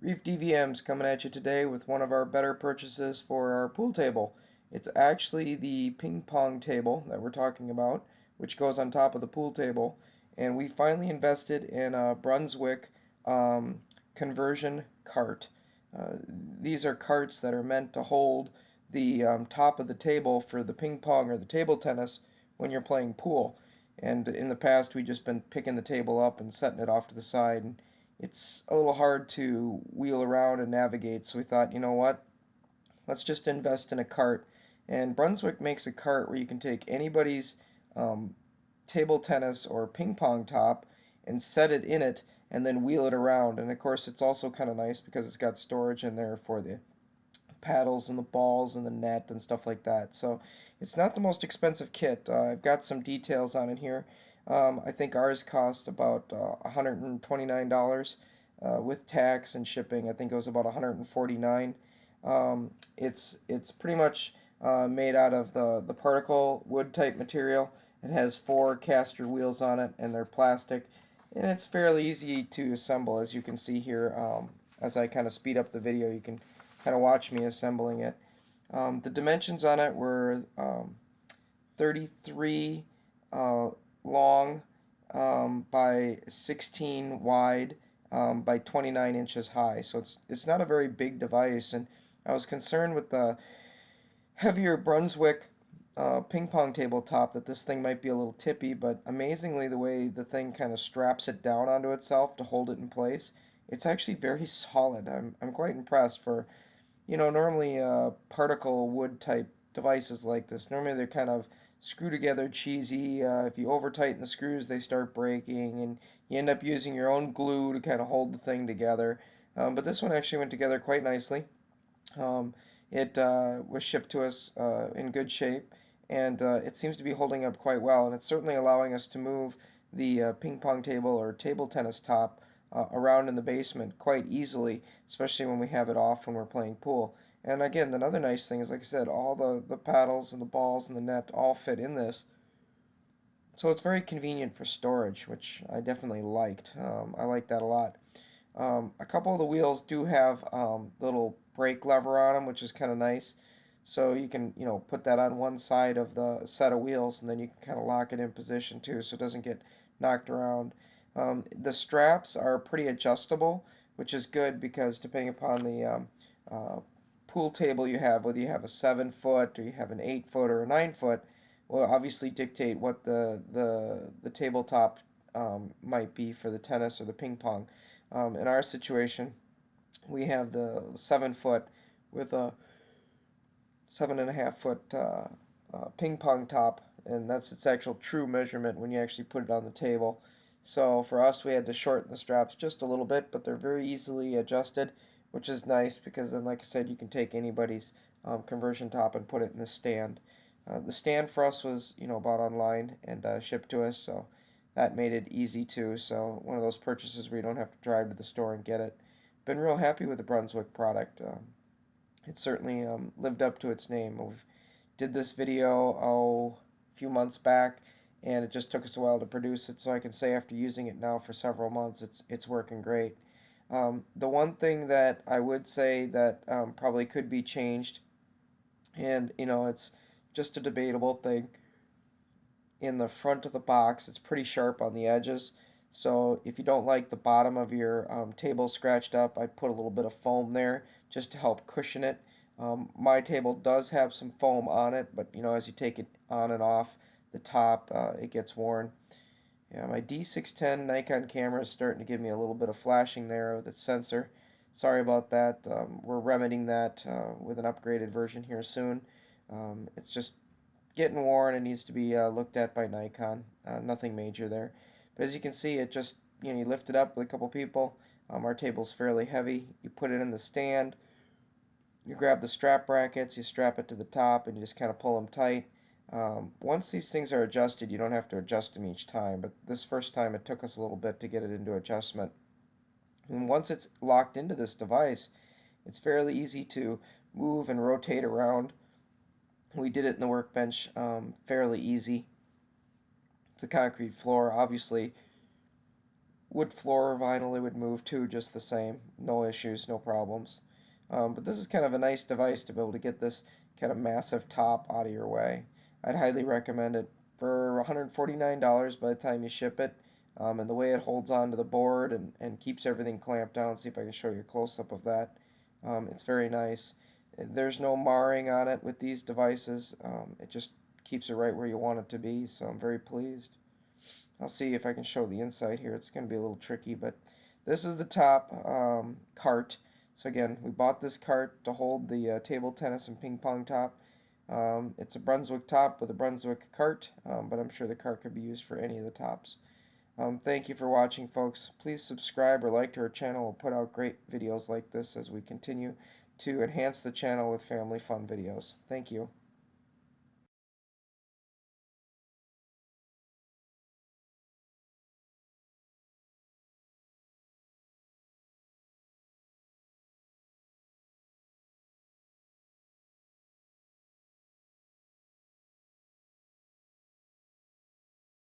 Reef DVM's coming at you today with one of our better purchases for our pool table. It's actually the ping pong table that we're talking about, which goes on top of the pool table. And we finally invested in a Brunswick um, conversion cart. These are carts that are meant to hold the top of the table for the ping pong or the table tennis when you're playing pool. And in the past, we've just been picking the table up and setting it off to the side. And it's a little hard to wheel around and navigate. So we thought, you know what? Let's just invest in a cart. And Brunswick makes a cart where you can take anybody's um, table tennis or ping pong top and set it in it and then wheel it around. And of course, it's also kind of nice because it's got storage in there for the paddles and the balls and the net and stuff like that. So it's not the most expensive kit. I've got some details on it here. I think ours cost about $129 with tax and shipping. I think it was about $149. It's pretty much made out of the particle wood type material. It has four caster wheels on it, and they're plastic, and it's fairly easy to assemble, as you can see here. As I kind of speed up the video, you can kind of watch me assembling it. The dimensions on it were 33 long by 16 wide by 29 inches high. So it's not a very big device, and I was concerned with the heavier Brunswick ping pong table top that this thing might be a little tippy, but amazingly the way the thing kind of straps it down onto itself to hold it in place, it's actually very solid. I'm quite impressed for, normally particle wood type devices like this, normally they're kind of screw together cheesy. If you over tighten the screws, they start breaking, and you end up using your own glue to kind of hold the thing together. But this one actually went together quite nicely. Um, it was shipped to us in good shape, and it seems to be holding up quite well, and it's certainly allowing us to move the ping pong table or table tennis top around in the basement quite easily, especially when we have it off when we're playing pool. And again, another nice thing is, like I said, all the paddles and the balls and the net all fit in this. So it's very convenient for storage, which I definitely liked. I like that a lot. A couple of the wheels do have little brake lever on them, which is kind of nice. So you can, put that on one side of the set of wheels, and then you can kind of lock it in position too, so it doesn't get knocked around. The straps are pretty adjustable, which is good because depending upon the uh, pool table you have, whether you have a 7 foot or you have an 8 foot or a 9 foot, will obviously dictate what the tabletop might be for the tennis or the ping pong. In our situation, we have the 7 foot with a 7.5 foot ping pong top, and that's its actual true measurement when you actually put it on the table. So for us, we had to shorten the straps just a little bit, but they're very easily adjusted, which is nice because then, like I said, you can take anybody's conversion top and put it in the stand. The stand for us was, bought online and shipped to us, so that made it easy too. So one of those purchases where you don't have to drive to the store and get it. Been real happy with the Brunswick product. It certainly lived up to its name. We did this video a few months back, and it just took us a while to produce it. So I can say after using it now for several months, it's working great. The one thing that I would say that probably could be changed, and it's just a debatable thing. In the front of the box, it's pretty sharp on the edges. So if you don't like the bottom of your table scratched up, I put a little bit of foam there just to help cushion it. My table does have some foam on it, but as you take it on and off the top, it gets worn. Yeah, my D610 Nikon camera is starting to give me a little bit of flashing there with its sensor. Sorry about that. We're remedying that with an upgraded version here soon. It's just getting worn and needs to be looked at by Nikon. Nothing major there. But as you can see, it just, you lift it up with a couple people. Our table's fairly heavy. You put it in the stand. You grab the strap brackets, you strap it to the top, and you just kind of pull them tight. Once these things are adjusted, you don't have to adjust them each time, but this first time it took us a little bit to get it into adjustment. And once it's locked into this device, it's fairly easy to move and rotate around. We did it in the workbench fairly easy. It's a concrete floor. Obviously, wood floor or vinyl, it would move too just the same. No issues, no problems. But this is kind of a nice device to be able to get this kind of massive top out of your way. I'd highly recommend it for $149 by the time you ship it. And the way it holds onto the board and keeps everything clamped down. See if I can show you a close-up of that. It's very nice. There's no marring on it with these devices. It just keeps it right where you want it to be, so I'm very pleased. I'll see if I can show the inside here. It's going to be a little tricky, but this is the top cart. So again, we bought this cart to hold the table tennis and ping pong top. It's a Brunswick top with a Brunswick cart, but I'm sure the cart could be used for any of the tops. Thank you for watching, folks. Please subscribe or like to our channel. We'll put out great videos like this as we continue to enhance the channel with family fun videos. Thank you.